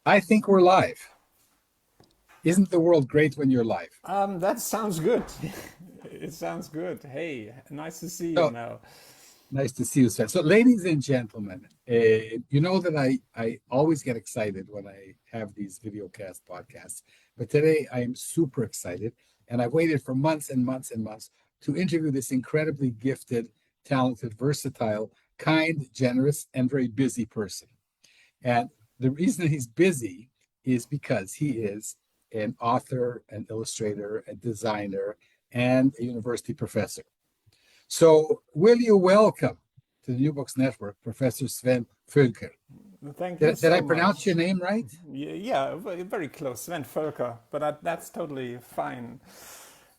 I think we're live. Isn't the world great when you're live? That sounds good. It sounds good. Hey, nice to see you, So Mel. nice to see you, Sven. So, ladies and gentlemen, you know that I always get excited when I have these video cast podcasts, but today I am super excited, and I've waited for months and months and months to interview this incredibly gifted, talented, versatile, kind, generous, and very busy person. And the reason he's busy is because he is an author, an illustrator, a designer, and a university professor. So, will you welcome to the New Books Network Professor Sven Volker? Thank you Did I so pronounce your much. name right? Yeah, very close, Sven Volker, but that's totally fine.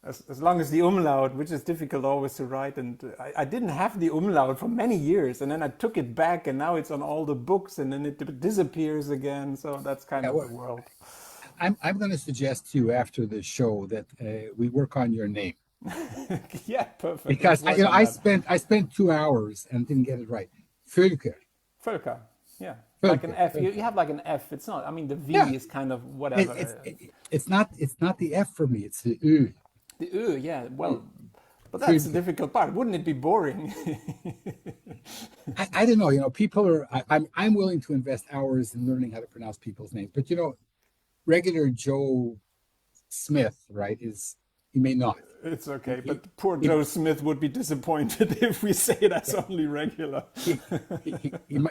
As long as the umlaut, which is difficult always to write, and I didn't have the umlaut for many years, and then I took it back, and now it's on all the books, and then it disappears again. So that's kind Yeah, of well, the world. I'm going to suggest to you after the show that we work on your name Yeah, perfect. Let's because work on I that. spent 2 hours and didn't get it right. Volker, Volker, yeah, like an Volker, F. You Volker. have like an F. It's not. I mean, the Yeah, V is kind of it, it's whatever. it's not the F for me. It's the U. The yeah. Well, but that's the Volker. difficult part. Wouldn't it be boring? I don't know. People are. I'm willing to invest hours in learning how to pronounce people's names, but regular Joe Smith, right? Is he may not. It's He okay. he But poor he Joe Smith would be disappointed if we say that's only regular.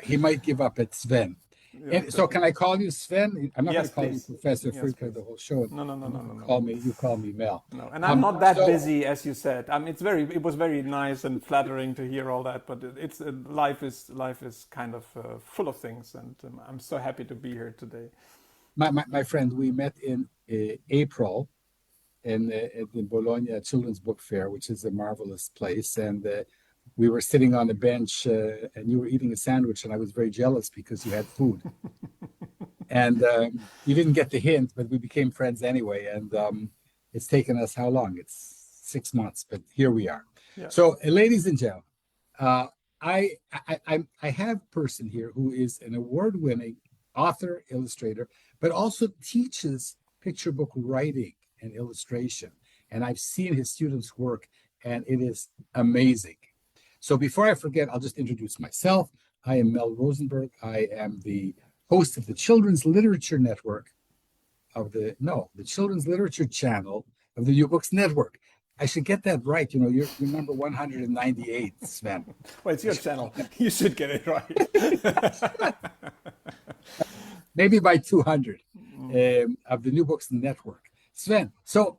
he might give up at Sven. Yeah, And so, can I definitely. call you Sven? I'm not going Yes, to call you please. Professor Yes, Friedker please. the whole show, and, No, no, no, and no, you no, no. call me Mel. No, and I'm not that So busy as you said. It was very nice and flattering to hear all that. But it's life is kind of full of things, and I'm so happy to be here today. my friend, we met in April at the Bologna Children's Book Fair, which is a marvelous place, and we were sitting on a bench, and you were eating a sandwich, and I was very jealous because you had food. And you didn't get the hint, but we became friends anyway. And it's taken us how long? It's 6 months, but here we are. Yeah. So, ladies and gentlemen, uh, I have a person here who is an award-winning author, illustrator, but also teaches picture book writing and illustration. And I've seen his students' work, and it is amazing. So before I forget, I'll just introduce myself. I am Mel Rosenberg. I am the host of the Children's Literature Network of the no, the Children's Literature Channel of the New Books Network. I should get that right. You're number 198, Sven. Well, it's I your should channel. You should get it right. maybe by 200 of the New Books Network. Sven, so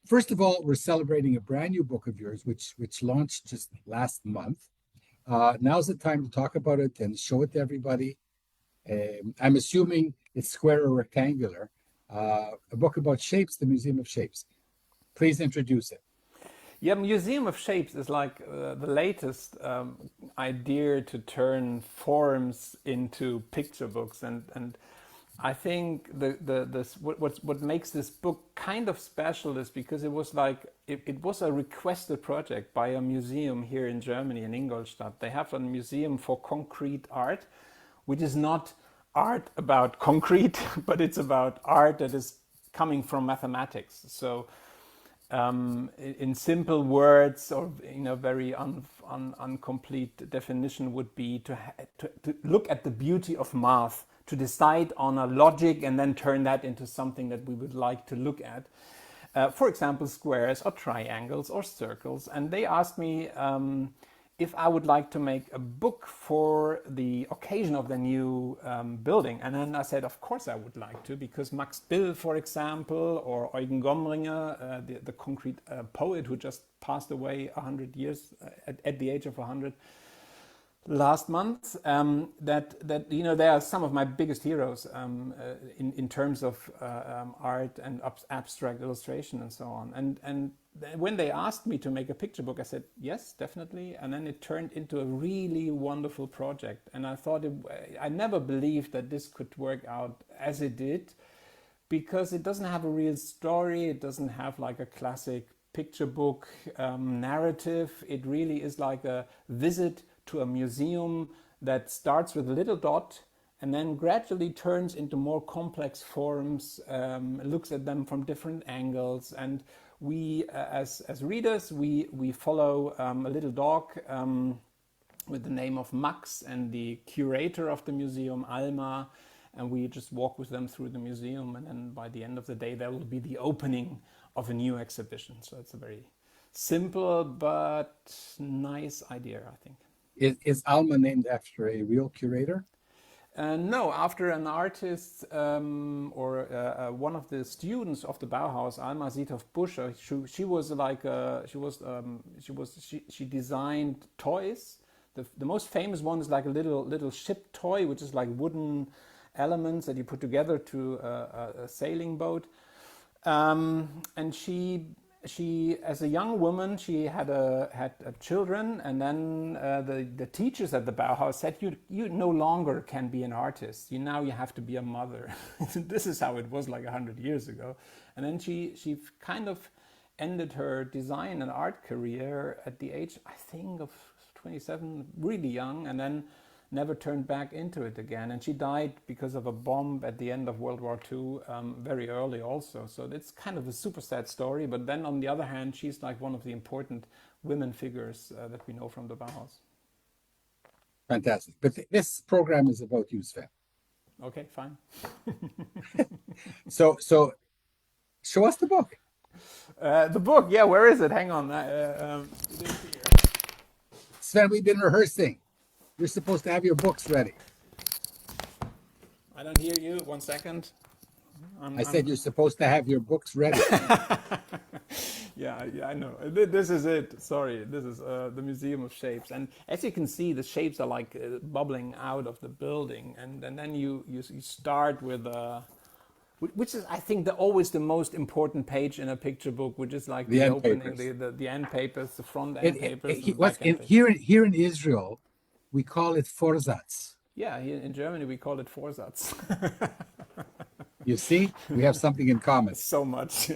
first of all, we're celebrating a brand new book of yours, which launched just last month. Now's the time to talk about it and show it to everybody. I'm assuming it's square or rectangular. A book about shapes, the Museum of Shapes. Please introduce it. Yeah, Museum of Shapes is like the latest idea to turn forms into picture books, and I think what makes this book kind of special is because it was a requested project by a museum here in Germany in Ingolstadt. They have a museum for concrete art, which is not art about concrete, but it's about art that is coming from mathematics. So in simple words or very incomplete definition would be to look at the beauty of math, to decide on a logic and then turn that into something that we would like to look at. For example, squares or triangles or circles. And they asked me if I would like to make a book for the occasion of the new building. And then I said, of course I would like to, because Max Bill, for example, or Eugen Gomringer, the concrete poet who just passed away 100 years at the age of 100 last month, that they are some of my biggest heroes in terms of art and abstract illustration and so on. And when they asked me to make a picture book, I said yes, definitely. And then it turned into a really wonderful project. And I thought I never believed that this could work out as it did, because it doesn't have a real story. It doesn't have like a classic picture book narrative. It really is like a visit to a museum that starts with a little dot and then gradually turns into more complex forms, looks at them from different angles. And we, as readers, we follow a little dog with the name of Max and the curator of the museum, Alma, and we just walk with them through the museum, and then by the end of the day there will be the opening of a new exhibition. So it's a very simple but nice idea, I think. Is Alma named after a real curator? No, after an artist or one of the students of the Bauhaus, Alma Sithoff-Buscher, she was like she designed toys. The most famous one is like a little ship toy, which is like wooden elements that you put together to a sailing boat. And she as a young woman, she had children, and then the teachers at the Bauhaus said, you no longer can be an artist. You have to be a mother. This is how it was like 100 years ago. And then she kind of ended her design and art career at the age, I think, of 27, really young, and then never turned back into it again. And she died because of a bomb at the end of World War II, very early also. So it's kind of a super sad story. But then on the other hand, she's like one of the important women figures that we know from the Bauhaus. Fantastic. But this program is about you, Sven. Okay, fine. So show us the book. The book, yeah, where is it? Hang on. Sven, we've been rehearsing. You're supposed to have your books ready. I don't hear you. 1 second. I said you're supposed to have your books ready. Yeah, I know. This is it. Sorry. This is the Museum of Shapes. And as you can see, the shapes are like bubbling out of the building. And then you start with, which is, I think, always the most important page in a picture book, which is like the opening, the end papers, the front end papers. Here in Israel, we call it Vorsatz. Yeah, here in Germany we call it Vorsatz. You see, we have something in common. So much.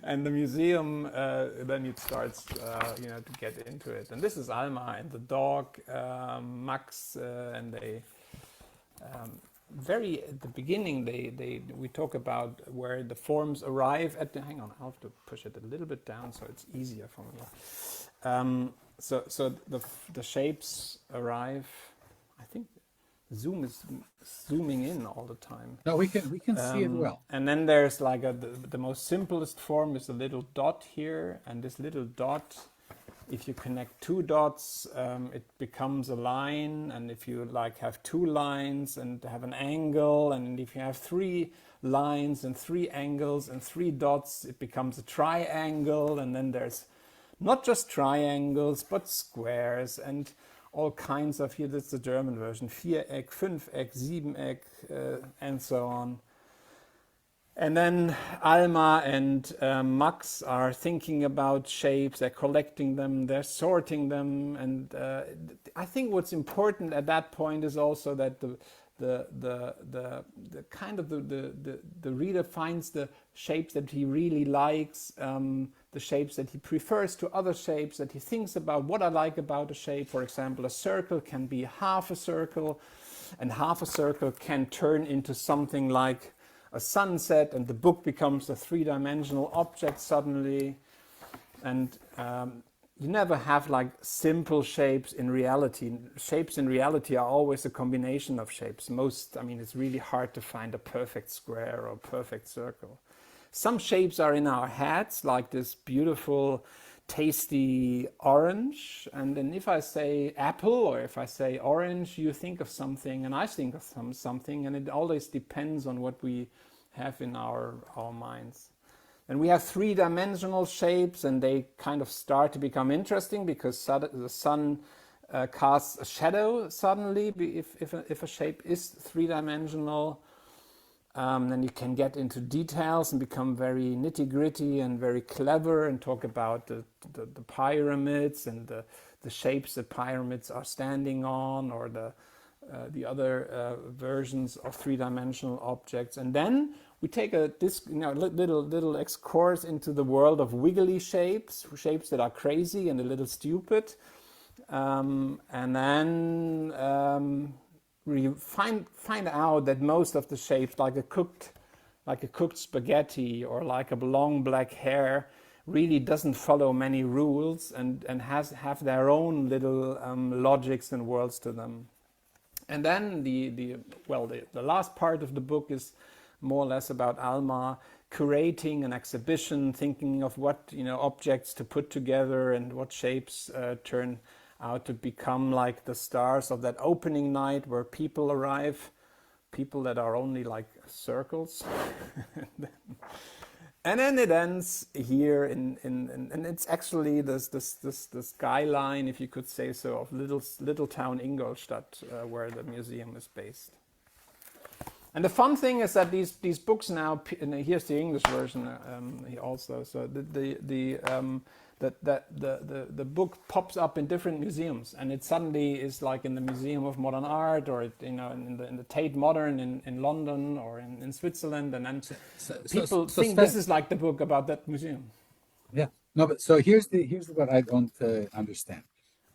And the museum, then it starts, to get into it. And this is Alma and the dog, Max, and they, very at the beginning, we talk about where the forms arrive at the, hang on, I'll have to push it a little bit down so it's easier for me. So the shapes arrive. I think Zoom is zooming in all the time. No, we can see it well. And then there's like the most simplest form is a little dot here, and this little dot, if you connect two dots, it becomes a line. And if you like have two lines and have an angle, and if you have three lines and three angles and three dots, it becomes a triangle. And then there's not just triangles, but squares and all kinds of, here that's the German version, Viereck, Fünfeck, Siebeneck, and so on. And then Alma and Max are thinking about shapes, they're collecting them, they're sorting them. And I think what's important at that point is also that the kind of the reader finds the shapes that he really likes, the shapes that he prefers to other shapes, that he thinks about what I like about a shape. For example, a circle can be half a circle, and half a circle can turn into something like a sunset, and the book becomes a three-dimensional object suddenly. And you never have like simple shapes in reality. Shapes in reality are always a combination of shapes. It's really hard to find a perfect square or perfect circle. Some shapes are in our heads, like this beautiful, tasty orange. And then if I say apple or if I say orange, you think of something and I think of something. And it always depends on what we have in our minds. And we have three-dimensional shapes, and they kind of start to become interesting because the sun casts a shadow suddenly if a shape is three-dimensional. Then you can get into details and become very nitty-gritty and very clever and talk about the pyramids and the shapes that pyramids are standing on, or the other versions of three-dimensional objects. And then we take a little excursus into the world of wiggly shapes that are crazy and a little stupid. And then find out that most of the shapes, like a cooked spaghetti or like a long black hair, really doesn't follow many rules and have their own little logics and worlds to them. And then the last part of the book is more or less about Alma curating an exhibition, thinking of what objects to put together and what shapes turn out to become like the stars of that opening night where people arrive, people that are only like circles. And then it ends here and it's actually this skyline, if you could say so, of little town Ingolstadt, where the museum is based. And the fun thing is that these books now, and here's the English version also. So the book pops up in different museums, and it suddenly is like in the Museum of Modern Art, or in the Tate Modern in London, or in Switzerland, and then people think this is like the book about that museum. Yeah, no, but so here's what I don't understand.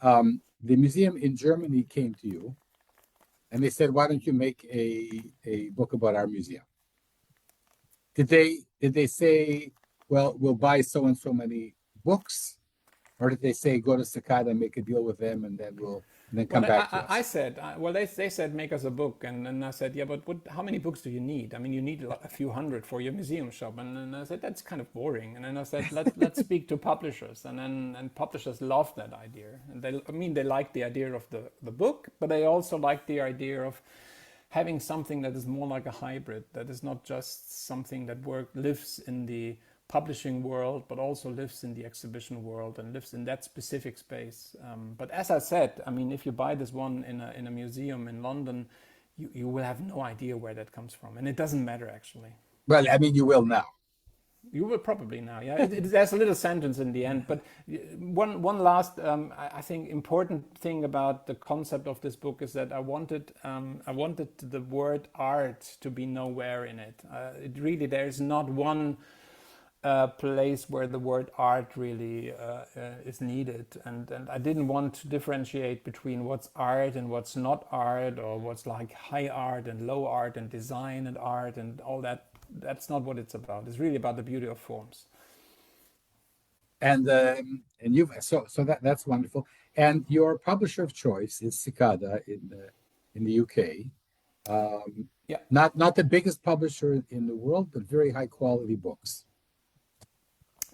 The museum in Germany came to you, and they said, "Why don't you make a book about our museum?" Did they say, "Well, we'll buy so and so many books," or did they say, "Go to Cicada and make a deal with them, and then come back to us"? I said, they said make us a book, and I said, yeah, but how many books do you need? I mean, you need a few hundred for your museum shop, and then I said that's kind of boring. And then I said, let's speak to publishers, and publishers love that idea, and they like the idea of the book, but they also like the idea of having something that is more like a hybrid, that is not just something that lives in the publishing world, but also lives in the exhibition world and lives in that specific space. But as I said, I mean, if you buy this one in a museum in London, you will have no idea where that comes from, and it doesn't matter actually. Well, I mean, you will now. You will probably now, yeah. There's a little sentence in the end, but one last, I think, important thing about the concept of this book is that I wanted the word art to be nowhere in it. There is not one place where the word art really is needed, and I didn't want to differentiate between what's art and what's not art, or what's like high art and low art and design and art and all that. That's not what it's about. It's really about the beauty of forms. And you've that's wonderful. And your publisher of choice is Cicada in the UK. Yeah. Not the biggest publisher in the world, but very high quality books.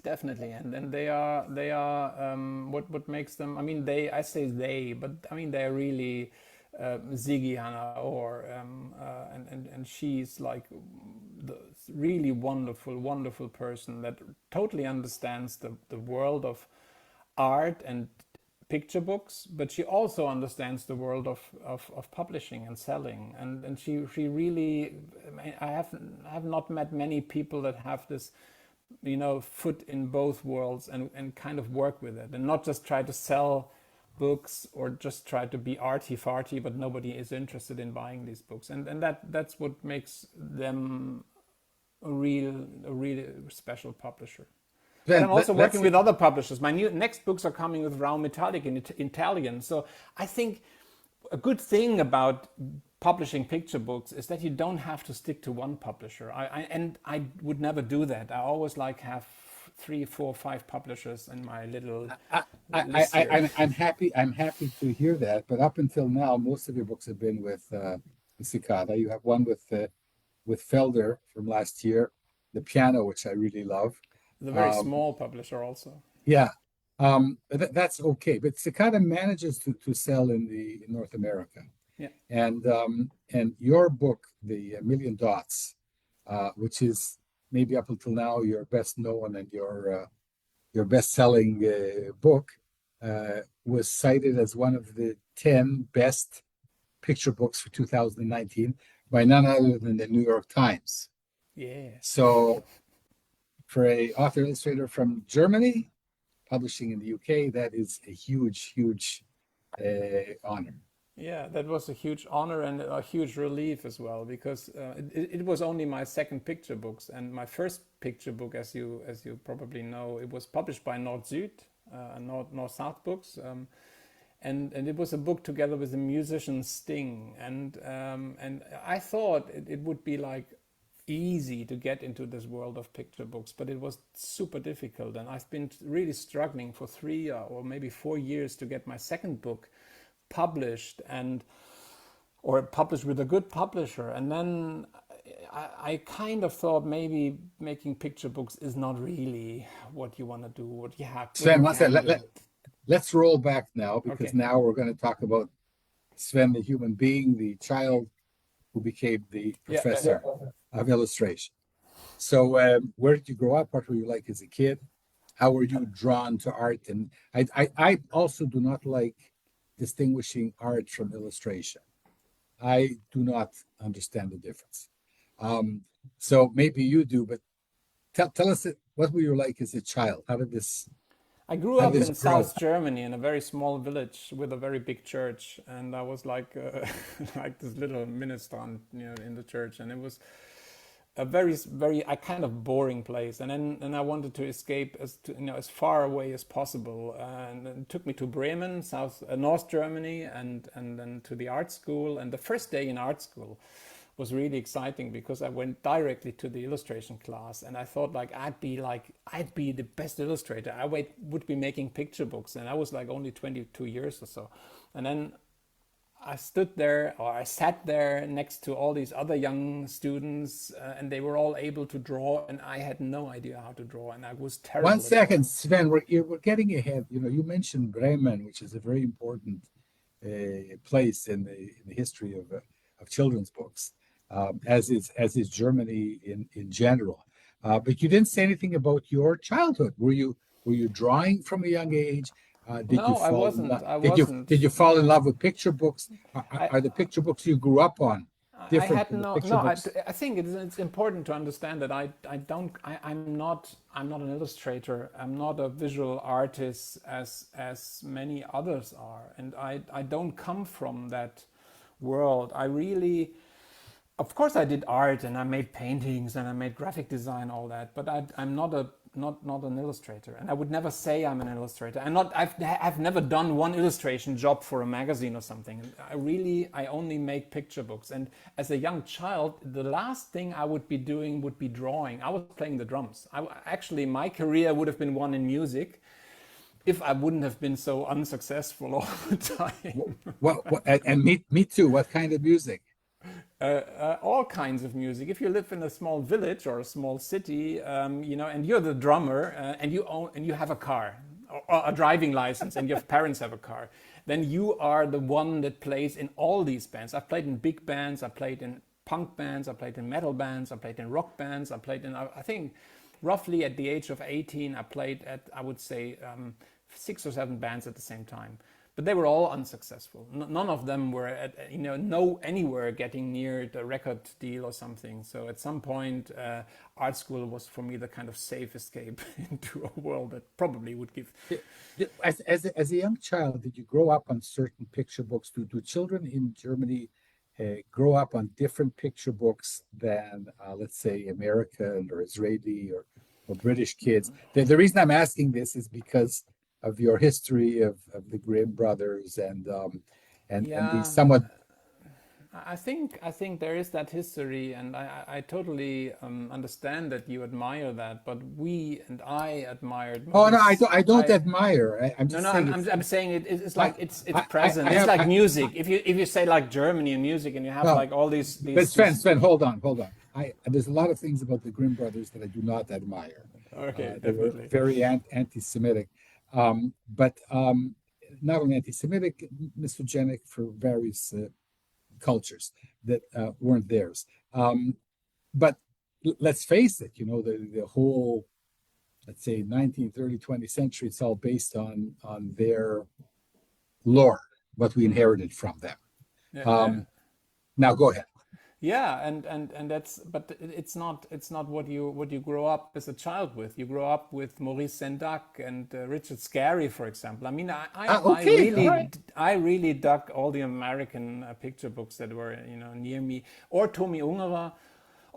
Definitely, and they are what makes them. I mean, I say they, but I mean they're really Ziggy Hannah, or and she's like the really wonderful person that totally understands the world of art and picture books, but she also understands the world of publishing and selling, and she really. I have not met many people that have this foot in both worlds and kind of work with it, and not just try to sell books or just try to be arty-farty, but nobody is interested in buying these books, and that's what makes them a really special publisher. And I'm also working with other publishers. My next books are coming with Raum Metallic in Italian, so I think a good thing about publishing picture books is that you don't have to stick to one publisher. I would never do that. I always have 3, 4, 5 publishers in my little list here. I'm happy to hear that. But up until now, most of your books have been with Cicada. You have one with Felder from last year, the piano, which I really love. The very small publisher also. Yeah. That's okay. But Cicada manages to sell in North America. Yeah. And your book, The Million Dots, which is maybe up until now your best known and your best-selling book, was cited as one of the 10 best picture books for 2019 by none other than the New York Times. Yeah. So for an author illustrator from Germany, publishing in the UK, that is a huge honor. Yeah, that was a huge honor and a huge relief as well, because it was only my second picture books, and my first picture book, as you probably know, it was published by Nord-Süd, North-South Books, and it was a book together with the musician Sting, and I thought it would be like easy to get into this world of picture books, but it was super difficult, and I've been really struggling for 3 or maybe 4 years to get my second book published, and or published with a good publisher. And then I kind of thought maybe making picture books is not really what you want to do, what you Sven, can do. let's roll back now, because Okay. now we're going to talk about Sven, the human being, the child who became the Yeah. professor of illustration. So, where did you grow up? What were you like as a kid? How were you drawn to art? And I also do not like distinguishing art from illustration. I do not understand the difference. Um, so maybe you do, but tell us what were you like as a child? I grew How did up this in grow? South Germany in a very small village with a very big church, and I was like like this little minister, in the church, and it was a very a kind of boring place. And I wanted to escape as far away as possible, and it took me to Bremen, North Germany, and then to the art school. And the first day in art school was really exciting because I went directly to the illustration class, and I thought I'd be the best illustrator. Would be making picture books, and I was like only 22 years or so. And then I sat there next to all these other young students, and they were all able to draw, and I had no idea how to draw, and I was One terrible at second, drawing. Sven, we're getting ahead. You mentioned Bremen, which is a very important place in the history of children's books, as is Germany in general. But you didn't say anything about your childhood. Were you drawing from a young age? Did you No, I fall in wasn't. love? I Did you wasn't. fall in love with picture books? I Are the picture books you grew up on I different had from the no picture no. books? I think it's important to understand that I'm not an illustrator. I'm not a visual artist as many others are, and I don't come from that world. I really, of course, I did art and I made paintings and I made graphic design, all that. But I'm not an illustrator, and I would never say I'm an illustrator. I've never done one illustration job for a magazine or something. I only make picture books. And as a young child, the last thing I would be doing would be drawing. I was playing the drums. Actually, my career would have been one in music if I wouldn't have been so unsuccessful all the time. And me too. What kind of music? All kinds of music. If you live in a small village or a small city, and you're the drummer, and you have a car or a driving license, and your parents have a car, then you are the one that plays in all these bands. I've played in big bands. I played in punk bands. I played in metal bands. I played in rock bands. I played in, I think, roughly at the age of 18, I played at, I would say, 6 or 7 bands at the same time. But they were all unsuccessful. None of them were anywhere getting near the record deal or something. So at some point, art school was for me the kind of safe escape into a world that probably would give. As a young child, did you grow up on certain picture books? Do children in Germany grow up on different picture books than, let's say, American or Israeli or British kids? The reason I'm asking this is because of your history of the Grimm brothers and the Yeah, somewhat. I think there is that history, and I totally understand that you admire that. But I admired Oh no, Maurice. I don't admire. I'm No, just no, saying I'm saying it's I like it's I present. It's have. like music. If you say like Germany and music, and you have No, like all but these. Sven, hold on. There's a lot of things about the Grimm brothers that I do not admire. Okay, They were definitely. very anti-Semitic, but not only anti-Semitic, misogynic for various cultures that weren't theirs. But let's face it, the whole, let's say, 19th, early 20th century, it's all based on their lore, what we inherited from them. Yeah, yeah. Um, Now, go ahead. Yeah, and that's, but it's not what you grow up as a child with. You grow up with Maurice Sendak and Richard Scarry, for example. I mean, Okay, all right. I really dug all the American picture books that were near me, or Tommy Ungerer,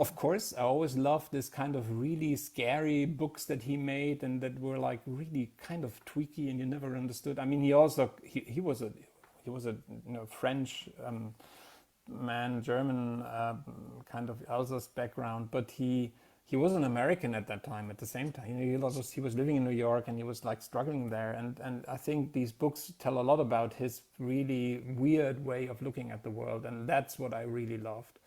of course, I always loved this kind of really scary books that he made, and that were like really kind of tweaky, and you never understood. I mean, he was a French man, German kind of Alsace background, but he was an American at that time. At the same time, he was living in New York, and he was like struggling there. And I think these books tell a lot about his really weird way of looking at the world, and that's what I really loved.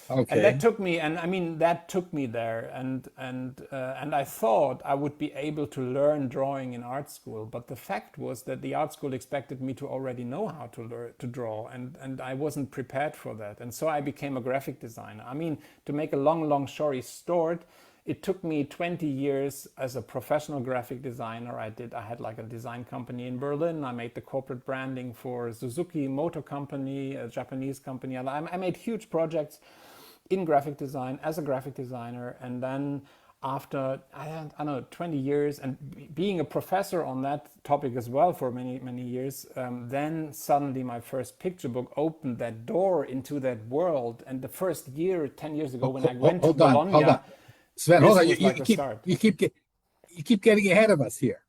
And Okay. that took me, and I mean, that took me there, and I thought I would be able to learn drawing in art school, but the fact was that the art school expected me to already know how to learn to draw, and I wasn't prepared for that, and so I became a graphic designer. I mean, to make a long story short, it took me 20 years as a professional graphic designer. I had like a design company in Berlin. I made the corporate branding for Suzuki Motor Company, a Japanese company. I made huge projects in graphic design as a graphic designer, and then after I don't know 20 years and being a professor on that topic as well for many years, then suddenly my first picture book opened that door into that world. And the first year 10 years ago when I went to Hold Bologna, on, Sven. Hold this on. was like a start. You keep getting ahead of us here.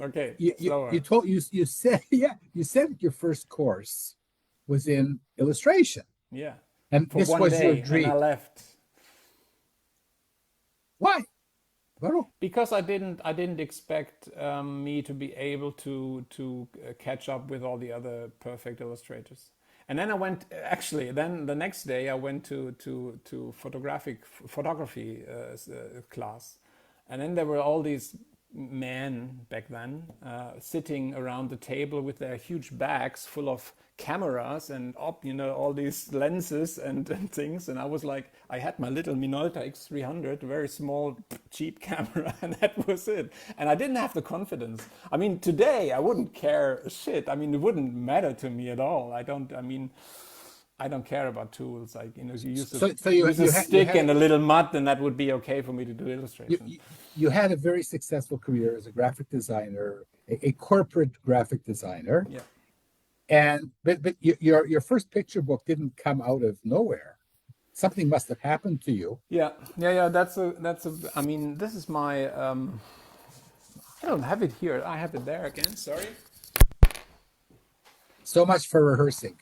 Okay, You slower. told you said you said that your first course was in illustration, Yeah, and for this one was your day, and I dream. left. Why? Well, Because I didn't expect me to be able to catch up with all the other perfect illustrators. And then I went, actually, then the next day I went to photography class, and then there were all these men back then sitting around the table with their huge bags full of cameras and all these lenses and things. And I was like, I had my little Minolta X300, very small cheap camera, and that was it. And I didn't have the confidence. I mean, today I wouldn't care a shit. I mean, it wouldn't matter to me at all. I don't care about tools. Like, you so use a you stick had and a little mud, and that would be okay for me to do you, illustration. you you had a very successful career as a graphic designer, a corporate graphic designer, Yeah. and but your first picture book didn't come out of nowhere. Something must have happened to you. Yeah. That's a. I mean, this is my. I don't have it here. I have it there again. Sorry. So much for rehearsing.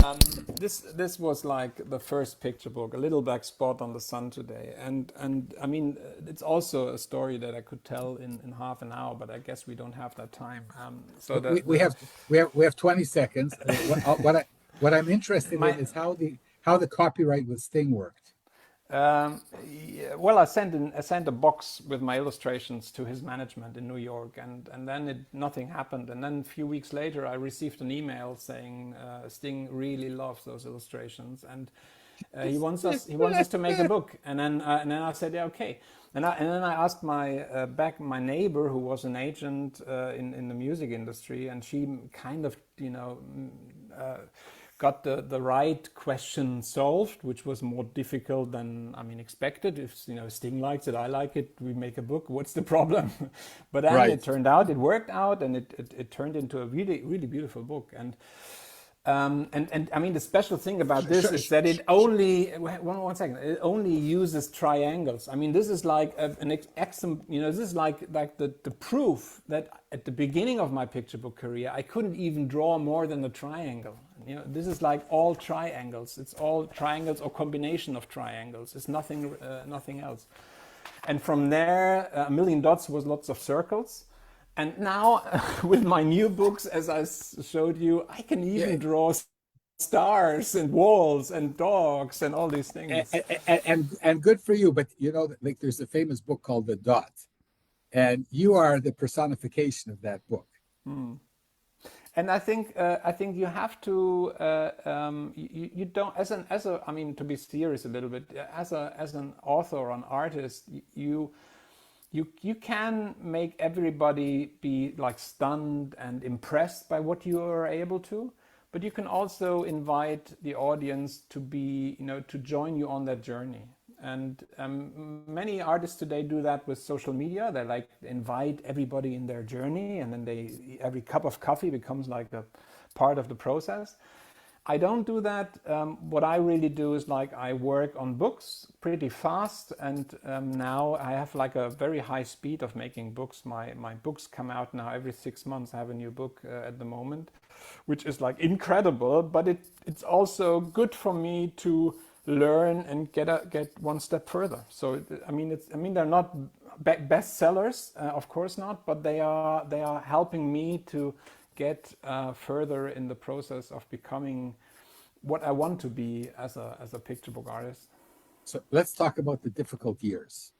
Um, this was like the first picture book, a little black spot on the sun today, and I mean, it's also a story that I could tell in half an hour, but I guess we don't have that time. So We have 20 seconds. What I'm interested in my is how the copyright with Sting worked. Yeah, well, I sent a box with my illustrations to his management in New York, and then nothing happened. And then a few weeks later, I received an email saying Sting really loves those illustrations, and he wants us to make a book. And then I said, yeah, okay. And then I asked my neighbor, who was an agent in the music industry, and she kind of got the right question solved, which was more difficult than expected. If Sting likes it, I like it, we make a book. What's the problem? But then Right. it turned out it worked out, and it turned into a really beautiful book. And I mean, the special thing about this is that it only one second. It only uses triangles. I mean, this is like an exam. This is like the proof that at the beginning of my picture book career, I couldn't even draw more than a triangle. This is like all triangles. It's all triangles or combination of triangles. It's nothing else. And from there, a million dots was lots of circles. And now, with my new books, as I showed you, I can Yeah. even draw stars and walls and dogs and all these And, things. and good for you. But like there's a famous book called The Dot, and you are the personification of that book. And I think you have to you don't as a I mean, to be serious a little bit, as an author or an artist, you can make everybody be like stunned and impressed by what you are able to, but you can also invite the audience to be to join you on that journey. And many artists today do that with social media. They like invite everybody in their journey, and then every cup of coffee becomes like a part of the process. I don't do that. What I really do is like I work on books pretty fast, and now I have like a very high speed of making books. My books come out now every 6 months. I have a new book at the moment, which is like incredible. But it's also good for me to learn and get one step further. So I mean they're not bestsellers, of course not, but they are helping me to get further in the process of becoming what I want to be as a picture book artist. So let's talk about the difficult years.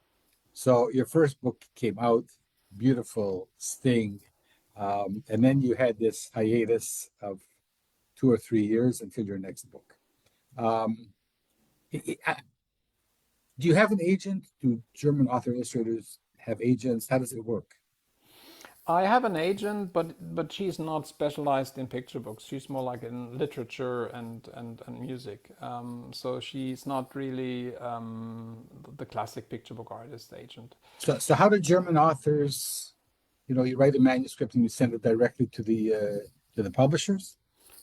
So your first book came out, beautiful, Sting, and then you had this hiatus of 2 or 3 years until your next book. Um, do you have an agent? Do German author illustrators have agents? How does it work? I have an agent, but she's not specialized in picture books. She's more like in literature and music. So she's not really the classic picture book artist agent. So how do German authors, you write a manuscript and you send it directly to the publishers?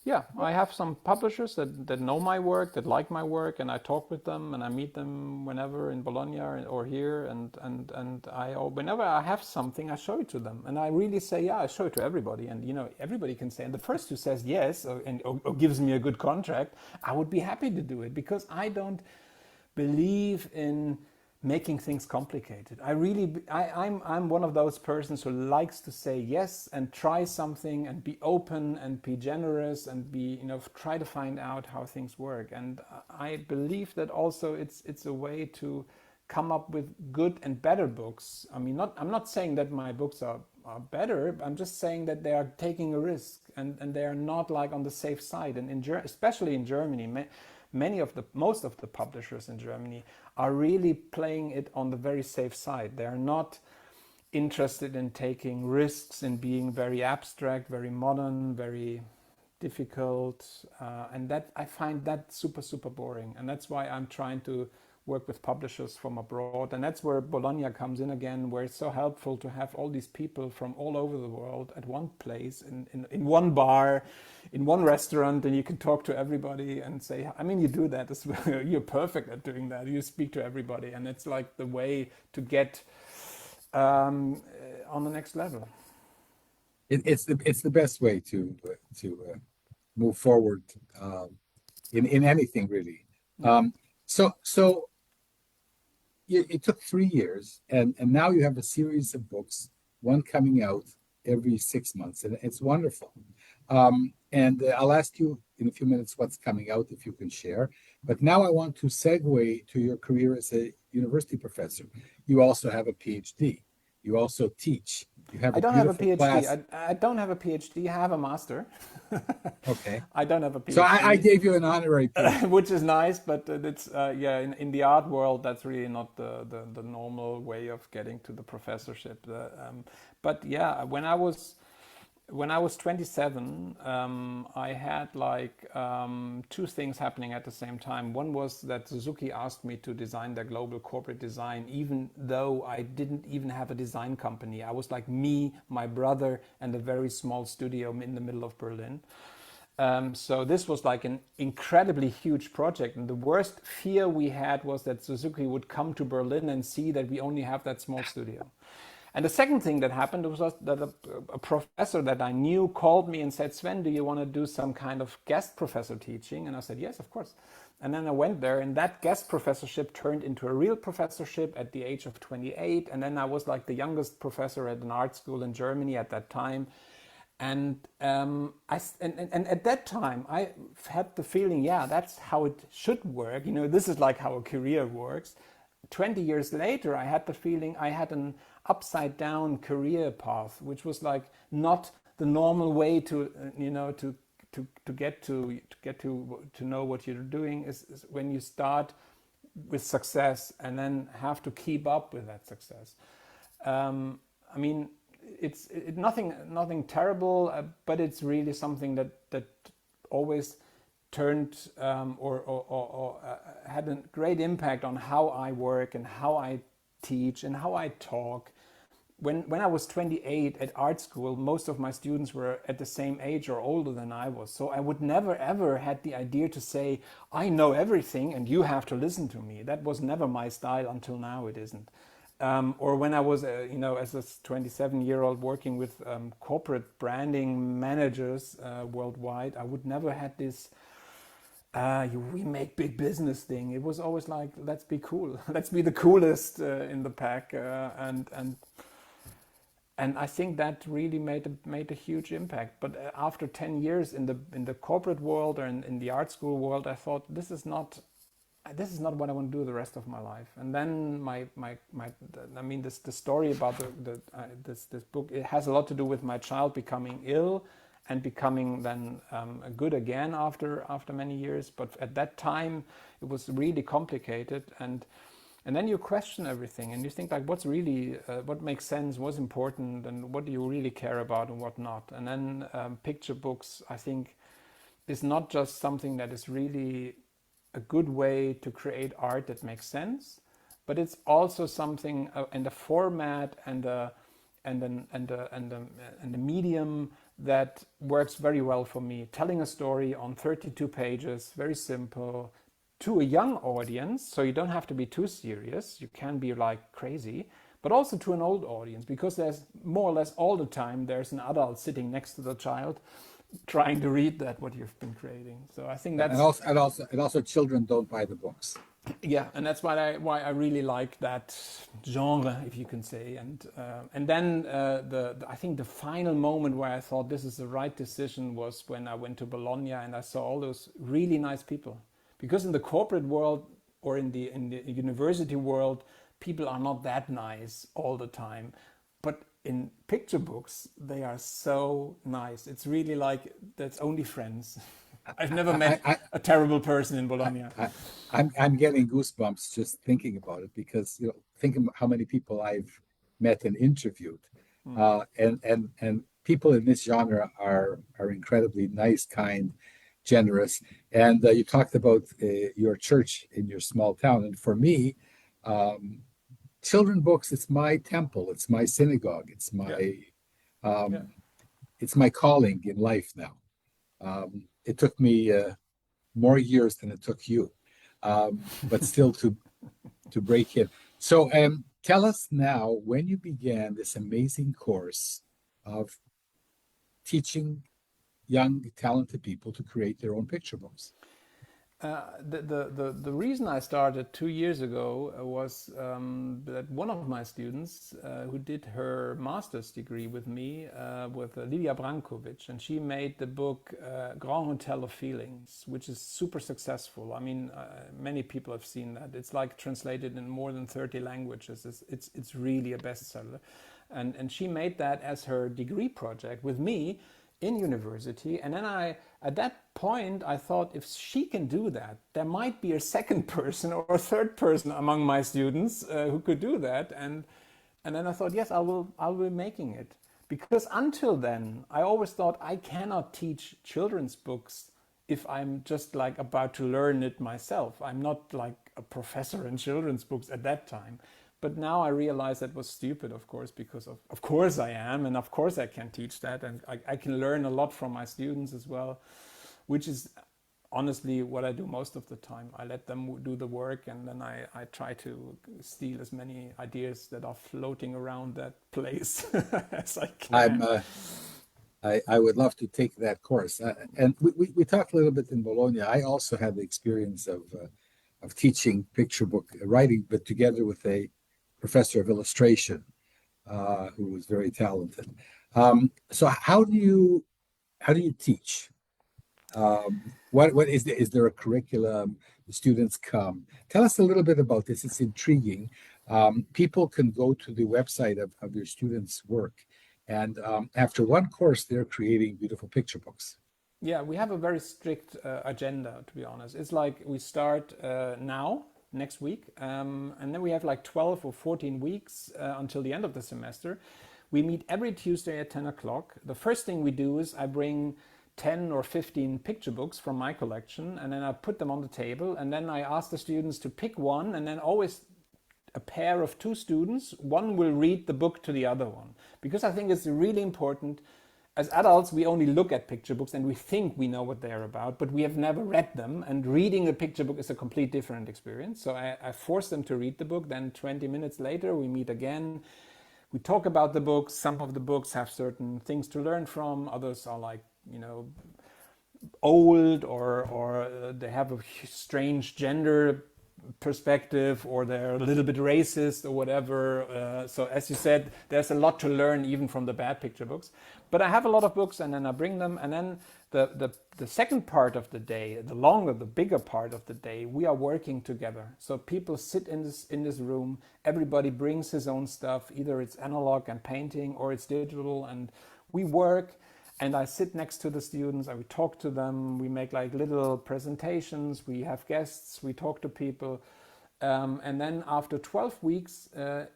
Yeah, I have some publishers that know my work, that like my work, and I talk with them and I meet them whenever in Bologna or here, and whenever I have something, I show it to them, and I really say, yeah, I show it to everybody, and everybody can say, and the first who says yes or gives me a good contract, I would be happy to do it, because I don't believe in making things complicated. I'm one of those persons who likes to say yes and try something and be open and be generous and be try to find out how things work. And I believe that also it's a way to come up with good and better books. I mean, I'm not saying that my books are better. I'm just saying that they are taking a risk, and they are not like on the safe side. And especially in Germany, most of the publishers in Germany are really playing it on the very safe side. They are not interested in taking risks, in being very abstract, very modern, very difficult, and that I find that super boring. And that's why I'm trying to work with publishers from abroad, and that's where Bologna comes in again, where it's so helpful to have all these people from all over the world at one place, in one bar, in one restaurant, and you can talk to everybody and say, I mean, you do that as well. You're perfect at doing that. You speak to everybody, and it's like the way to get on the next level. It's the best way to move forward in anything really. So it took 3 years, and now you have a series of books, one coming out every 6 months, and it's wonderful. And I'll ask you in a few minutes what's coming out, if you can share. But now I want to segue to your career as a university professor. You also have a PhD. You also teach. You have I a don't have a beautiful PhD. class. I don't have a PhD. I have a master. Okay. I don't have a PhD. So I gave you an honorary PhD. Which is nice, but it's yeah. In the art world, that's really not the normal way of getting to the professorship. But yeah, when I was 27, I had like two things happening at the same time. One was that Suzuki asked me to design their global corporate design, even though I didn't even have a design company. I was like me, my brother, and a very small studio in the middle of Berlin. So this was like an incredibly huge project. And the worst fear we had was that Suzuki would come to Berlin and see that we only have that small studio. And the second thing that happened was that a professor that I knew called me and said, Sven, do you want to do some kind of guest professor teaching? And I said, yes, of course. And then I went there, and that guest professorship turned into a real professorship at the age of 28. And then I was like the youngest professor at an art school in Germany at that time. And at that time, I had the feeling, yeah, that's how it should work. This is like how a career works. 20 years later, I had the feeling I had an upside down career path, which was like not the normal way to get to know what you're doing is when you start with success and then have to keep up with that success. I mean, it's nothing terrible, but it's really something that always turned or had a great impact on how I work and how I teach and how I talk. when I was 28 at art school, most of my students were at the same age or older than I was. So I would never ever had the idea to say, I know everything and you have to listen to me. That was never my style. Until now it isn't. Or when I was, as a 27-year-old working with corporate branding managers worldwide, I would never had this we make big business thing. It was always like, let's be cool, let's be the coolest in the pack, and I think that really made a huge impact. But after 10 years in the corporate world or in the art school world, I thought this is not what I want to do the rest of my life. And then the story about this book, it has a lot to do with my child becoming ill and becoming then good again after many years. But at that time, it was really complicated, and then you question everything, and you think like, what's really, what makes sense, what's important, and what do you really care about and what not. And then picture books, I think, is not just something that is really a good way to create art that makes sense, but it's also something and a format and a medium that works very well for me. Telling a story on 32 pages, very simple, to a young audience, so you don't have to be too serious. You can be like crazy, but also to an old audience, because there's more or less all the time there's an adult sitting next to the child trying to read that what you've been creating. So I think that's and also children don't buy the books. yeah, and that's why I really like that genre, if you can say. And then I think the final moment where I thought this is the right decision was when I went to Bologna and I saw all those really nice people. Because in the corporate world or in the university world, people are not that nice all the time. But in picture books, they are so nice. It's really like that's only friends. I've never met a terrible person in Bologna. I'm getting goosebumps just thinking about it, because think of how many people I've met and interviewed, and people in this genre are incredibly nice, kind, generous. And you talked about your church in your small town, and for me, children books, it's my temple, it's my synagogue, it's Yeah, my yeah. it's my calling in life now. It took me more years than it took you, but still to break in. So tell us now when you began this amazing course of teaching young, talented people to create their own picture books. The reason I started 2 years ago was that one of my students who did her master's degree with me, with Lidia Brankovic, and she made the book Grand Hotel of Feelings, which is super successful. I mean, many people have seen that. It's like translated in more than 30 languages. It's really a bestseller. And she made that as her degree project with me in university. And then at that point, I thought, if she can do that, there might be a second person or a third person among my students who could do that. And then I thought, yes, I'll be making it. Because until then, I always thought I cannot teach children's books if I'm just like about to learn it myself. I'm not like a professor in children's books at that time. But now I realize that was stupid, of course, because of course I am, and of course I can teach that, and I can learn a lot from my students as well, which is honestly what I do most of the time. I let them do the work, and then I try to steal as many ideas that are floating around that place as I can. I would love to take that course. And we talked a little bit in Bologna. I also had the experience of teaching picture book writing, but together with a professor of illustration who was very talented. So how do you teach? What is there a curriculum? The students come. Tell us a little bit about this. It's intriguing. People can go to the website of your students' work, and after one course, they're creating beautiful picture books. Yeah, we have a very strict agenda, to be honest. It's like we start now, next week, and then we have like 12 or 14 weeks until the end of the semester. We meet every Tuesday at 10 o'clock. The first thing we do is I bring 10 or 15 picture books from my collection, and then I put them on the table, and then I ask the students to pick one, and then always a pair of two students, one will read the book to the other one. Because I think it's really important. As adults, we only look at picture books and we think we know what they're about, but we have never read them. And reading a picture book is a complete different experience. So I force them to read the book. Then 20 minutes later, we meet again. We talk about the books. Some of the books have certain things to learn from. Others are like, old, or they have a strange gender perspective, or they're a little bit racist or whatever. So as you said, there's a lot to learn even from the bad picture books. But I have a lot of books, and then I bring them, and then the second part of the day, the bigger part of the day, we are working together. So people sit in this room, everybody brings his own stuff, either it's analog and painting or it's digital, and we work. And I sit next to the students, I would talk to them, we make like little presentations, we have guests, we talk to people. And then after 12 weeks,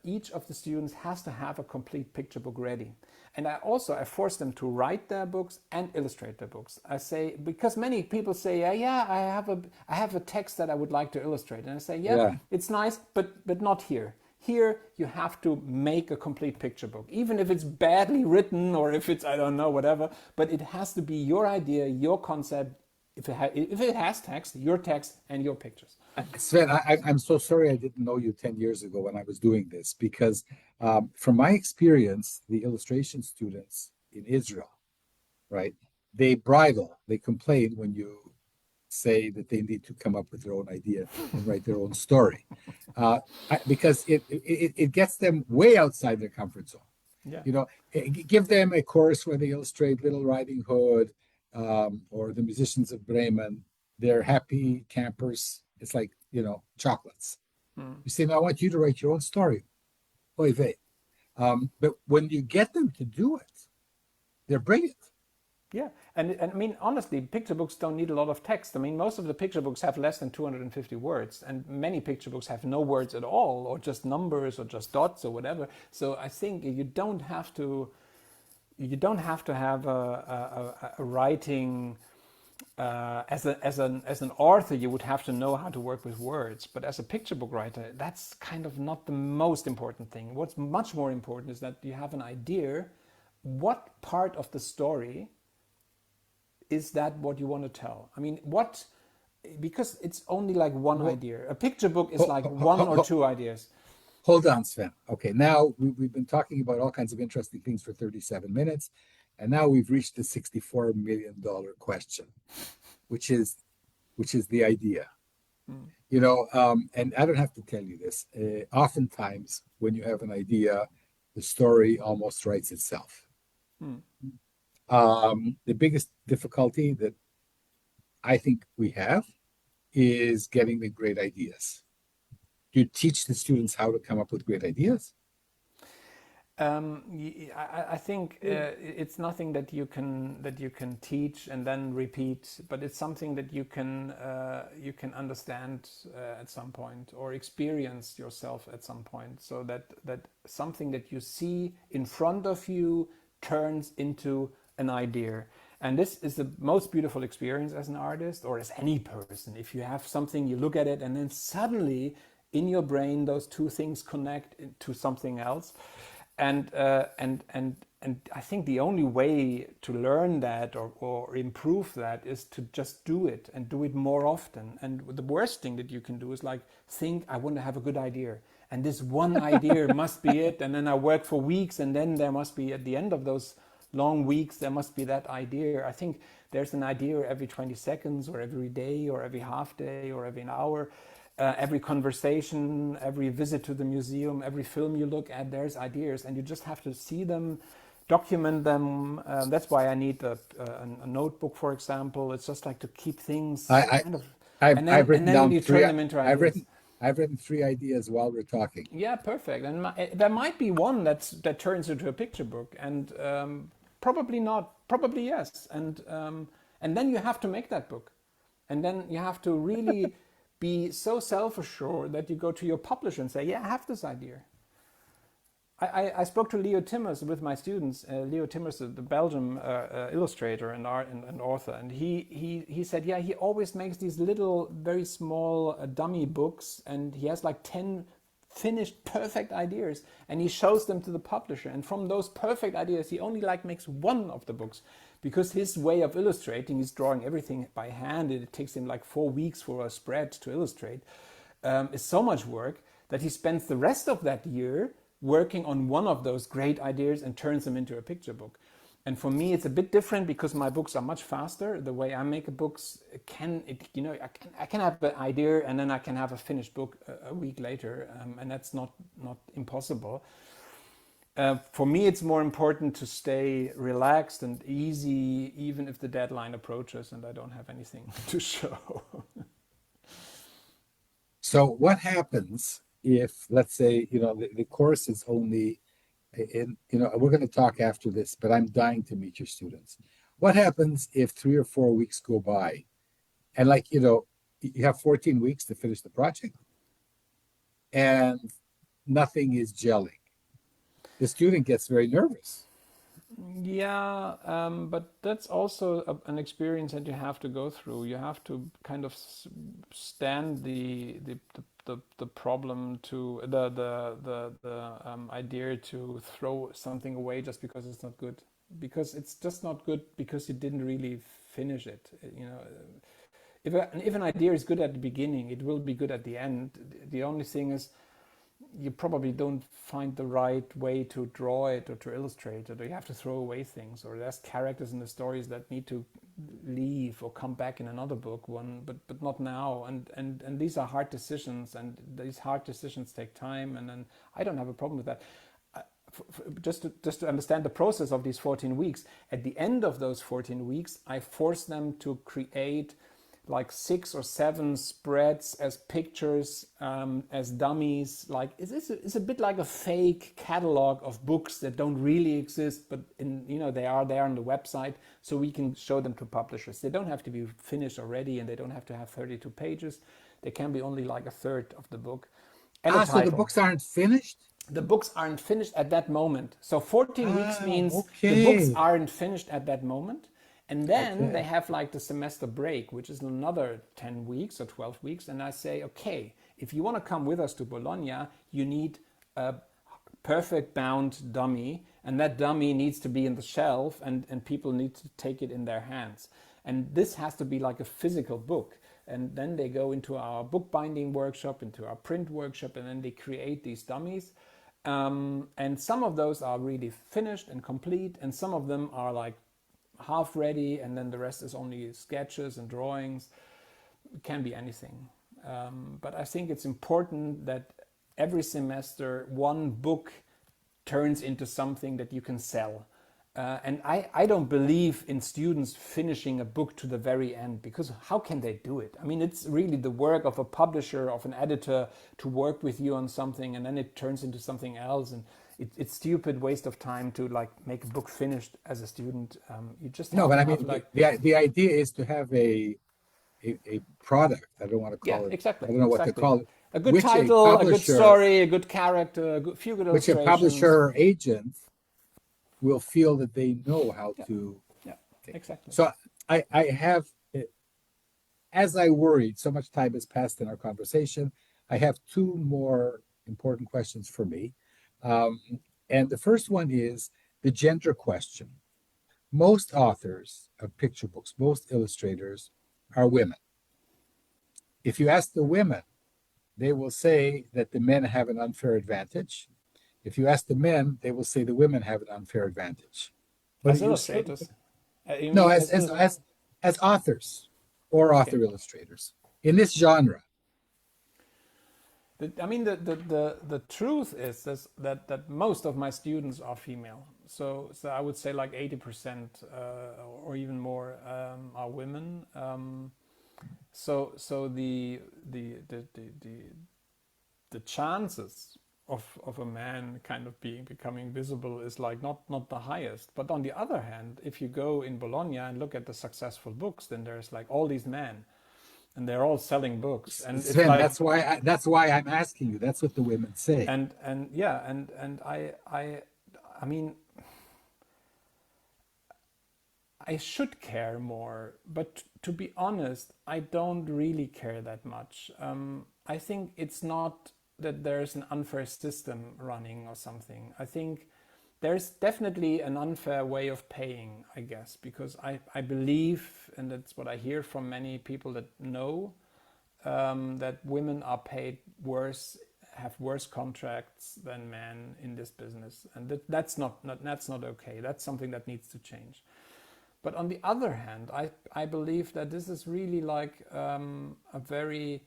each of the students has to have a complete picture book ready. And I force them to write their books and illustrate their books. I say, because many people say, yeah, I have a text that I would like to illustrate. And I say, yeah. It's nice, but not here. Here, you have to make a complete picture book, even if it's badly written or if it's, I don't know, whatever, but it has to be your idea, your concept. If it has text, your text and your pictures. Sven, I'm so sorry I didn't know you 10 years ago when I was doing this, because from my experience, the illustration students in Israel, right, they bridle, they complain when you say that they need to come up with their own idea and write their own story, because it gets them way outside their comfort zone. Yeah. Give them a course where they illustrate Little Riding Hood, or the Musicians of Bremen. They're happy campers. It's like, chocolates. You say, no, I want you to write your own story. Oy vey. But when you get them to do it, they're brilliant. Yeah, and I mean, honestly, picture books don't need a lot of text. I mean, most of the picture books have less than 250 words, and many picture books have no words at all, or just numbers, or just dots, or whatever. So I think you don't have to have a writing. As an author, you would have to know how to work with words. But as a picture book writer, that's kind of not the most important thing. What's much more important is that you have an idea. What part of the story is that what you want to tell? I mean, because it's only like one idea. A picture book is like one or two ideas. Hold on, Sven. Okay, now we've been talking about all kinds of interesting things for 37 minutes, and now we've reached the $64 million question, which is the idea. And I don't have to tell you this. Oftentimes, when you have an idea, the story almost writes itself. The biggest difficulty that I think we have is getting the great ideas. Do you teach the students how to come up with great ideas? I think it's nothing that you can teach and then repeat, but it's something that you can understand at some point, or experience yourself at some point, so that something that you see in front of you turns into an idea. And this is the most beautiful experience as an artist, or as any person. If you have something, you look at it, and then suddenly in your brain those two things connect to something else. And I think the only way to learn that or improve that is to just do it, and do it more often. And the worst thing that you can do is like think, I want to have a good idea, and this one idea must be it. And then I work for weeks, and then there must be, at the end of those long weeks, there must be that idea. I think there's an idea every 20 seconds, or every day, or every half day, or every hour. Every conversation, every visit to the museum, every film you look at, there's ideas, and you just have to see them, document them. That's why I need a notebook, for example. It's just like to keep things I've written down you three. turn them into ideas. I've written 3 ideas while we're talking. Yeah, perfect. And there might be one that turns into a picture book, and probably not, probably yes. And then you have to make that book, and then you have to really be so self-assured that you go to your publisher and say, yeah, I have this idea. I spoke to Leo Timmers with my students. Leo Timmers, the Belgian illustrator and author, and he said, yeah, he always makes these little, very small dummy books, and he has like 10 finished perfect ideas, and he shows them to the publisher, and from those perfect ideas he only like makes one of the books, because his way of illustrating, he's drawing everything by hand, and it takes him like 4 weeks for a spread to illustrate, is so much work that he spends the rest of that year working on one of those great ideas and turns them into a picture book. And for me, it's a bit different because my books are much faster. The way I make books I can have an idea and then I can have a finished book a week later, and that's not impossible. For me, it's more important to stay relaxed and easy, even if the deadline approaches and I don't have anything to show. So what happens if, let's say, the course is only we're going to talk after this, but I'm dying to meet your students. What happens if 3 or 4 weeks go by and you have 14 weeks to finish the project and nothing is gelling? The student gets very nervous. Yeah, but that's also an experience that you have to go through. You have to kind of stand the problem, to the idea to throw something away just because it's not good, because it's just not good because you didn't really finish it. If an idea is good at the beginning, it will be good at the end. The only thing is, you probably don't find the right way to draw it or to illustrate it, or you have to throw away things, or there's characters in the stories that need to leave or come back in another book, but not now, and these are hard decisions, and these hard decisions take time, and then I don't have a problem with that. Just to understand the process of these 14 weeks, at the end of those 14 weeks, I force them to create like 6 or 7 spreads as pictures, as dummies. Like it's a bit like a fake catalog of books that don't really exist, but they are there on the website, so we can show them to publishers. They don't have to be finished already, and they don't have to have 32 pages. They can be only like a third of the book. And a So title. the books aren't finished? The books aren't finished at that moment. So 14 weeks means the okay. books aren't finished at that moment. And then Okay. they have like the semester break, which is another 10 weeks or 12 weeks. And I say, okay, if you want to come with us to Bologna, you need a perfect bound dummy. And that dummy needs to be in the shelf, and people need to take it in their hands. And this has to be like a physical book. And then they go into our bookbinding workshop, into our print workshop, and then they create these dummies. And some of those are really finished and complete, and some of them are like half ready, and then the rest is only sketches and drawings. It can be anything. But I think it's important that every semester one book turns into something that you can sell. And I don't believe in students finishing a book to the very end, because how can they do it? I mean, it's really the work of a publisher, of an editor, to work with you on something, and then it turns into something else. And it's stupid waste of time to like make a book finished as a student. You just have But to I have mean, like, the idea is to have a product. I don't want to yeah, call it. exactly, I don't know what to exactly. call it. A good Which a title, a good publisher, story, a good character, few good which a illustrations. publisher or agent will feel that they know how Yeah, to. yeah, Okay. exactly. So I have, as I worried, so much time has passed in our conversation. I have 2 more important questions for me. And the first one is the gender question. Most authors of picture books, most illustrators are women. If you ask the women, they will say that the men have an unfair advantage. If you ask the men, they will say the women have an unfair advantage. But As you still, illustrators, you no, mean as as as illustrators? as as authors or Okay. author illustrators in this genre. I mean, the truth is this, that most of my students are female. So I would say like 80% or even more are women. So the chances of a man kind of becoming visible is like not the highest. But on the other hand, if you go in Bologna and look at the successful books, then there's like all these men, and they're all selling books, and it's Sven, like, that's why I'm asking you. That's what the women say. and yeah, and I mean, I should care more, but to be honest, I don't really care that much. I think it's not that there's an unfair system running or something. I think there's definitely an unfair way of paying, I guess, because I believe, and that's what I hear from many people that know, that women are paid worse, have worse contracts than men in this business, and that's not okay. That's something that needs to change. But on the other hand, I believe that this is really like a very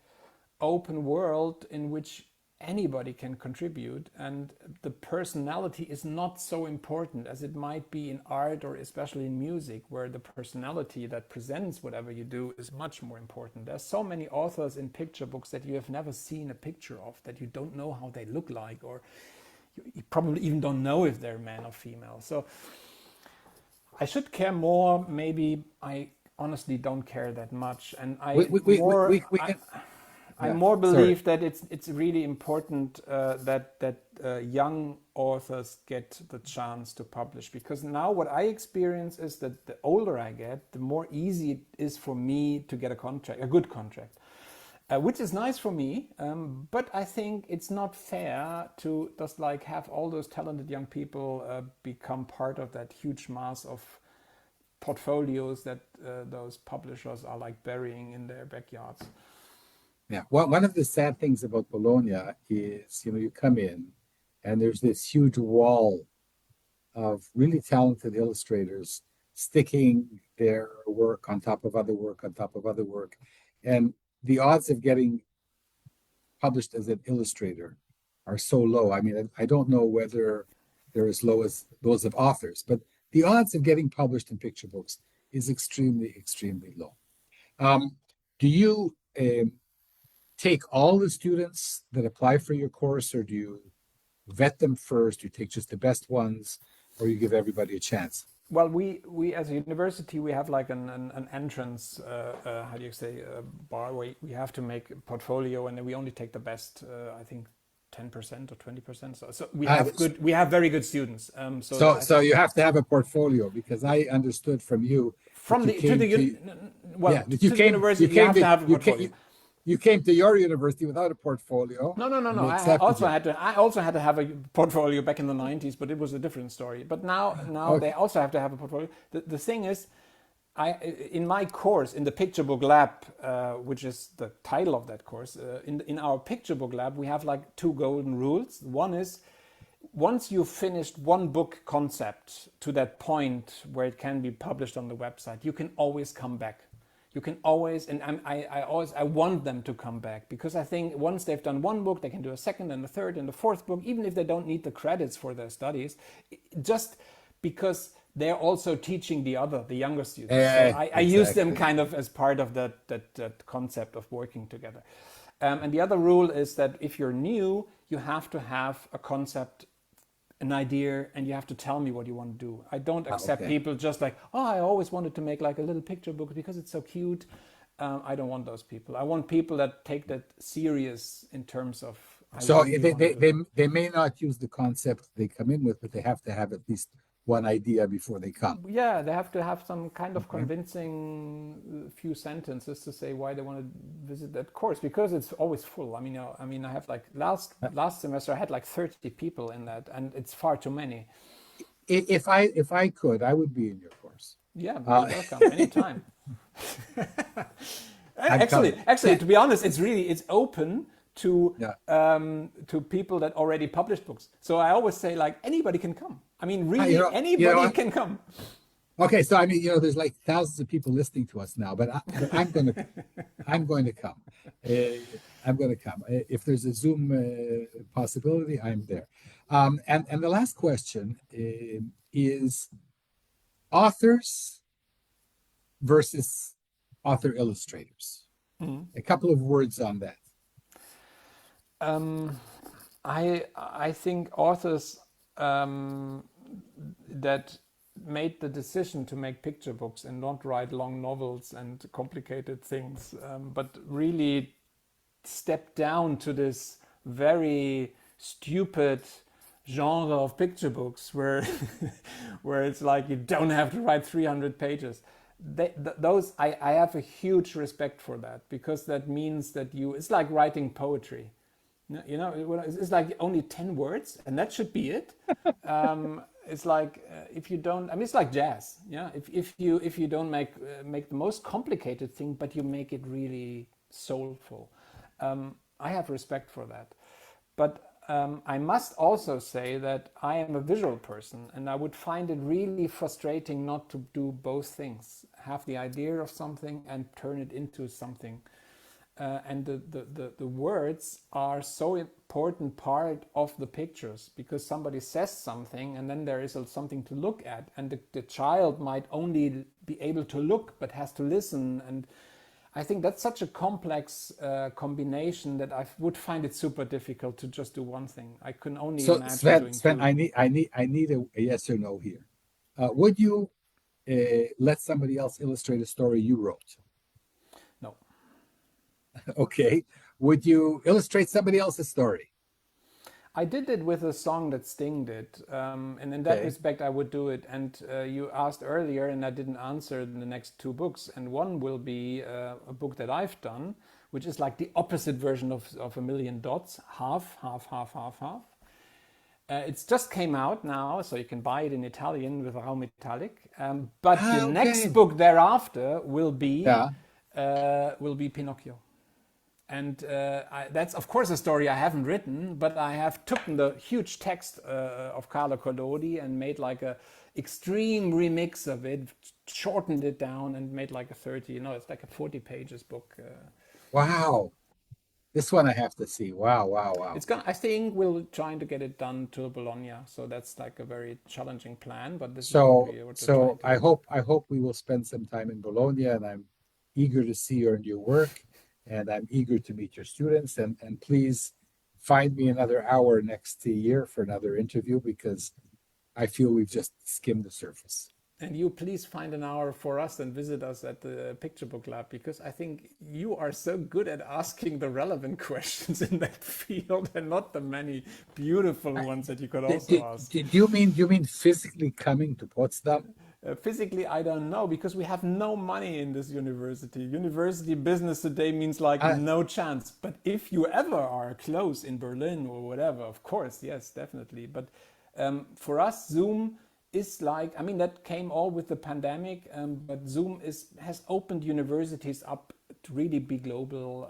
open world in which anybody can contribute, and the personality is not so important as it might be in art, or especially in music, where the personality that presents whatever you do is much more important. There's so many authors in picture books that you have never seen a picture of, that you don't know how they look like, or you probably even don't know if they're man or female. So I should care more. Maybe I honestly don't care that much, and I more believe that it's really important that young authors get the chance to publish, because now what I experience is that the older I get, the more easy it is for me to get a good contract, which is nice for me. But I think it's not fair to just like have all those talented young people become part of that huge mass of portfolios that those publishers are like burying in their backyards. Yeah, well, one of the sad things about Bologna is, you come in and there's this huge wall of really talented illustrators sticking their work on top of other work on top of other work. And the odds of getting published as an illustrator are so low. I mean, I don't know whether they're as low as those of authors, but the odds of getting published in picture books is extremely, extremely low. Do you take all the students that apply for your course, or do you vet them first? Do you take just the best ones, or you give everybody a chance? Well, we as a university, we have like an entrance, how do you say, bar where we have to make a portfolio, and then we only take the best, I think 10% or 20%. So we have very good students. So you have to have a portfolio, because I understood from you university, you have to have a portfolio. You came to your university without a portfolio. No. I also had to have a portfolio back in the 90s, but it was a different story. But now okay. They also have to have a portfolio. The thing is, in my course, in the Picture Book Lab, which is the title of that course, in our Picture Book Lab, we have like 2 golden rules. One is, once you've finished one book concept to that point where it can be published on the website, you can always come back. You can always, and I want them to come back, because I think once they've done one book, they can do a second and a third and a fourth book, even if they don't need the credits for their studies, just because they're also teaching the younger students. So I use them kind of as part of that concept of working together. And the other rule is that if you're new, you have to have a concept, an idea, and you have to tell me what you want to do. I don't accept people just like, I always wanted to make like a little picture book because it's so cute. I don't want those people. I want people that take that serious in terms of. So they may not use the concept they come in with, but they have to have at least one idea before they come. Yeah, they have to have some kind of convincing few sentences to say why they want to visit that course, because it's always full. I mean, I have like last semester I had like 30 people in that, and it's far too many. If I could, I would be in your course. Yeah, you're welcome anytime. Actually, to be honest, it's open to people that already published books. So I always say like anybody can come. I mean, really, anybody can come. Okay, so I mean, there's like thousands of people listening to us now, but I'm going to come. I'm going to come. If there's a Zoom possibility, I'm there. And the last question is authors versus author illustrators. Mm-hmm. A couple of words on that. I think authors that made the decision to make picture books and not write long novels and complicated things, but really step down to this very stupid genre of picture books where where it's like you don't have to write 300 pages. I have a huge respect for that, because that means that it's like writing poetry. No, you know, it's like only 10 words, and that should be it. It's like if you don't, I mean, it's like jazz. Yeah, if you don't make the most complicated thing, but you make it really soulful. I have respect for that, but I must also say that I am a visual person, and I would find it really frustrating not to do both things: have the idea of something and turn it into something. And the words are so important part of the pictures, because somebody says something and then there is something to look at, and the child might only be able to look but has to listen. And I think that's such a complex combination that I would find it super difficult to just do one thing. I can only So imagine doing Sven, two. I need a yes or no here. Would you let somebody else illustrate a story you wrote? No. Okay. Would you illustrate somebody else's story? I did it with a song that Sting did, and in that Okay. respect, I would do it. And you asked earlier, and I didn't answer in the next two books. And one will be a book that I've done, which is like the opposite version of A Million Dots, half, half, half, half, half. It's just came out now, so you can buy it in Italian with Raum Italic. But the Ah, next okay. book thereafter Yeah. will be Pinocchio. And that's, of course, a story I haven't written, but I have taken the huge text of Carlo Collodi and made like a extreme remix of it, shortened it down, and made like a 30, you know, it's like a 40 pages book. Wow. This one I have to see. Wow, wow, wow. It's gonna, I think we're trying to get it done to Bologna, so that's like a very challenging plan, but this is what we're trying So to do. I hope we will spend some time in Bologna, and I'm eager to see your new work, and I'm eager to meet your students, and please find me another hour next year for another interview, because I feel we've just skimmed the surface. And you please find an hour for us and visit us at the Picture Book Lab, because I think you are so good at asking the relevant questions in that field, and not the many beautiful ones that you could also ask. Do you mean physically coming to Potsdam? Physically, I don't know, because we have no money in this university. University business today means like Uh, no chance. But if you ever are close in Berlin or whatever, of course, yes, definitely. But for us, Zoom is like, I mean, that came all with the pandemic, but Zoom has opened universities up to really be global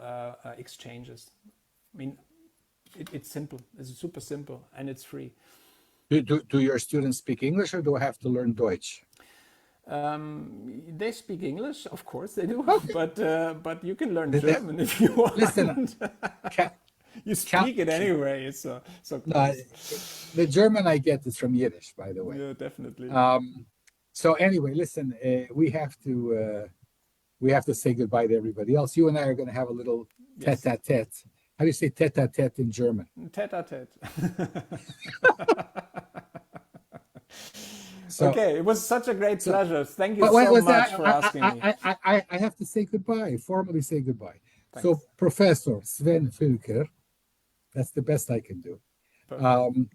exchanges. I mean, it's simple. It's super simple, and it's free. do your students speak English, or do I have to learn Deutsch? They speak English, of course they do, Okay. but you can learn Th- th- German if you Listen, want. ca- You count. speak it anyway. It's so No, close. the German I get is from Yiddish, by the way. Yeah, definitely. So anyway, listen, we have to say goodbye to everybody else. You and I are going to have a little Yes, tete-a-tete. How do you say tete-a-tete in German? tete a tete. So, Okay, it was such a great so, pleasure. Thank you but what so was much that? for asking me. I have to say goodbye, formally say goodbye. So, Thanks. Professor Sven Volker, that's the best I can do. Perfect.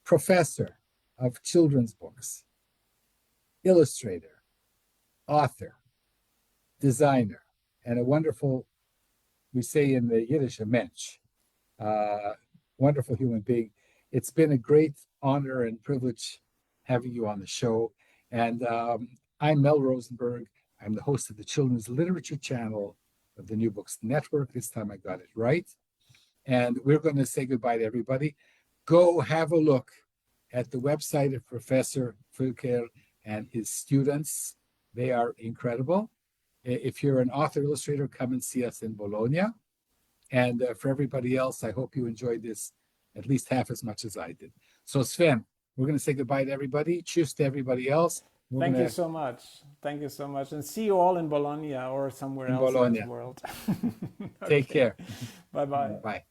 Professor of children's books, illustrator, author, designer, and a wonderful, we say in the Yiddish, a mensch, wonderful human being. It's been a great honor and privilege having you on the show. And I'm Mel Rosenberg. I'm the host of the Children's Literature Channel of the New Books Network. This time I got it right. And we're going to say goodbye to everybody. Go have a look at the website of Professor Volker and his students. They are incredible. If you're an author illustrator, come and see us in Bologna. And for everybody else, I hope you enjoyed this at least half as much as I did. So Sven, we're going to say goodbye to everybody. Cheers to everybody else. We're going Thank you to so much. Thank you so much. And see you all in Bologna or somewhere in else in this Bologna. world. Take Okay. care. Bye bye. Bye.